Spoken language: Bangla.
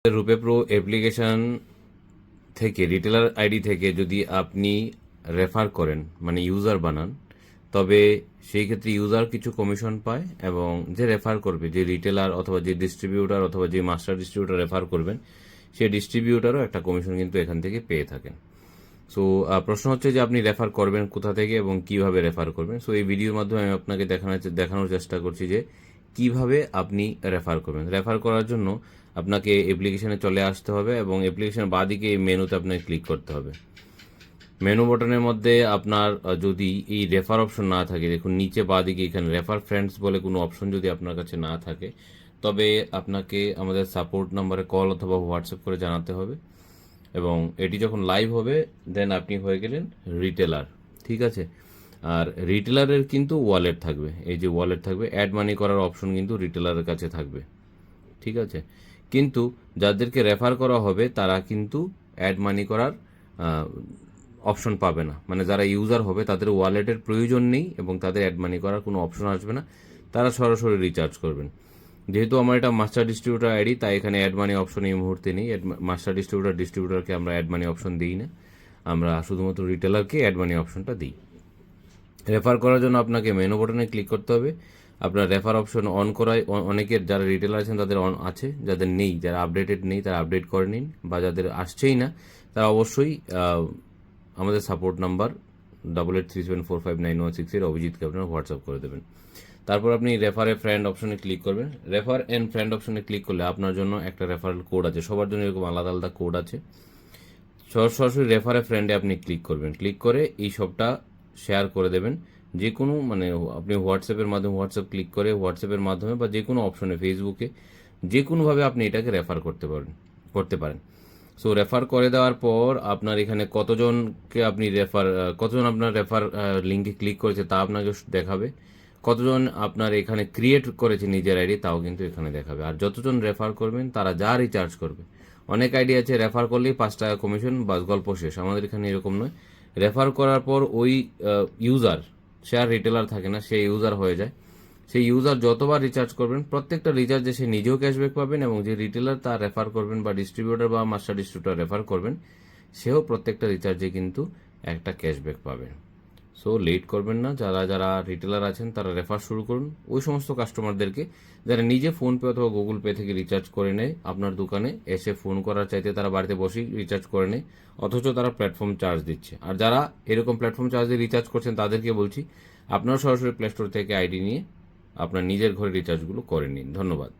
রুপে প্রো অ্যাপ্লিকেশন থেকে রিটেলার আইডি থেকে যদি আপনি রেফার করেন মানে ইউজার বানান, তবে সেই ক্ষেত্রে ইউজার কিছু কমিশন পায় এবং যে রেফার করবে, যে রিটেলার অথবা যে ডিস্ট্রিবিউটার অথবা যে মাস্টার ডিস্ট্রিবিউটার রেফার করবেন, সেই ডিস্ট্রিবিউটারও একটা কমিশন কিন্তু এখান থেকে পেয়ে থাকেন। সো প্রশ্ন হচ্ছে যে আপনি রেফার করবেন কোথা থেকে এবং কিভাবে রেফার করবেন। সো এই ভিডিওর মাধ্যমে আমি আপনাকে দেখানোর চেষ্টা করছি যে কিভাবে আপনি রেফার করবেন। রেফার করার জন্য আপনাকে অ্যাপ্লিকেশনে চলে আসতে হবে এবং অ্যাপ্লিকেশনের বাঁদিকে এই মেনুতে আপনাকে ক্লিক করতে হবে। মেনু বাটনের মধ্যে আপনার যদি এই রেফার অপশন না থাকে, দেখুন নিচে বাঁদিকে এখানে রেফার ফ্রেন্ডস বলে কোনো অপশন যদি আপনার কাছে না থাকে, তবে আপনাকে আমাদের সাপোর্ট নাম্বারে কল অথবা হোয়াটসঅ্যাপ করে জানাতে হবে এবং এটি যখন লাইভ হবে দেন আপনি হয়ে গেলেন রিটেলার। ঠিক আছে, আর রিটেলারের কিন্তু ওয়ালেট থাকবে, এই যে ওয়ালেট থাকবে, অ্যাড মানি করার অপশন কিন্তু রিটেলারের কাছে থাকবে। ঠিক আছে, কিন্তু যাদেরকে রেফার করা হবে তারা কিন্তু অ্যাড মানি করার অপশন পাবে না। মানে যারা ইউজার হবে তাদের ওয়ালেটের প্রয়োজন নেই এবং তাদের অ্যাড মানি করার কোনো অপশন আসবে না, তারা সরাসরি রিচার্জ করবেন। যেহেতু আমার এটা মাস্টার ডিস্ট্রিবিউটার আইডি, তাই এখানে অ্যাড মানি অপশন এই মুহূর্তে নেই। মাস্টার ডিস্ট্রিবিউটারকে আমরা অ্যাড মানি অপশন দিই না, আমরা শুধুমাত্র রিটেলারকে অ্যাড মানি অপশনটা দিই। রেফার করার জন্য আপনাকে মেনু বাটনে ক্লিক করতে হবে। আপনার রেফার অপশন অন করায় অনেকের যারা রিটেলার আছেন তাদের অন আছে, যাদের নেই, যারা আপডেটেড নেই তারা আপডেট করে নিন, বা যাদের আসছেই না তারা অবশ্যই আমাদের সাপোর্ট নাম্বার 8837459163 অভিজিৎকে আপনারা হোয়াটসঅ্যাপ করে দেবেন। তারপর আপনি রেফার এ ফ্রেন্ড অপশনে ক্লিক করবেন। রেফার এন্ড ফ্রেন্ড অপশনে ক্লিক করলে আপনার জন্য একটা রেফারেল কোড আছে, সবার জন্য এরকম আলাদা আলাদা কোড আছে। সরাসরি রেফার এ ফ্রেন্ডে আপনি ক্লিক করবেন, ক্লিক করে এই সবটা শেয়ার করে দেবেন। যে কোনো মানে আপনি হোয়াটসঅ্যাপের মাধ্যমে হোয়াটসঅ্যাপ ক্লিক করে হোয়াটসঅ্যাপের মাধ্যমে বা যে কোনো অপশনে ফেসবুকে যে কোনোভাবে আপনি এটাকে রেফার করতে পারেন। সো রেফার করে দেওয়ার পর আপনার এখানে কতজন আপনার রেফার লিঙ্কে ক্লিক করেছে তা আপনাকে দেখাবে। কতজন আপনার এখানে ক্রিয়েট করেছে নিজের আইডি তাও কিন্তু এখানে দেখাবে। আর যতজন রেফার করবেন তারা যা রিচার্জ করবে, অনেক আইডি আছে রেফার করলেই 5 টাকা কমিশন, বাস গল্প শেষ। আমাদের এখানে এরকম নয়, রেফার করার পর ওই ইউজার, সে আর রিটেলার থাকে না, সে ইউজার হয়ে যায়। সেই ইউজার যতবার রিচার্জ করবেন প্রত্যেকটা রিচার্জে সে নিজেও ক্যাশব্যাক পাবেন এবং যে রিটেলার তার রেফার করবেন বা ডিস্ট্রিবিউটার বা মাস্টার ডিস্ট্রিবিউটার রেফার করবেন সেও প্রত্যেকটা রিচার্জে কিন্তু একটা ক্যাশব্যাক পাবেন। সো লেট করবেন না, যারা যারা রিটেলার আছেন তারা রেফার শুরু করুন ওই সমস্ত কাস্টমারদেরকে যারা নিজে ফোনপে অথবা গুগল পে থেকে রিচার্জ করে নেয়, আপনার দোকানে এসে ফোন করার চাইতে তারা বাড়িতে বসেই রিচার্জ করে নেয়, অথচ তারা প্ল্যাটফর্ম চার্জ দিচ্ছে। আর যারা এরকম প্ল্যাটফর্ম চার্জ দিয়ে রিচার্জ করছেন তাদেরকে বলছি আপনারা সরাসরি প্লে স্টোর থেকে আইডি নিয়ে আপনার নিজের ঘরে রিচার্জগুলো করে নিন। ধন্যবাদ।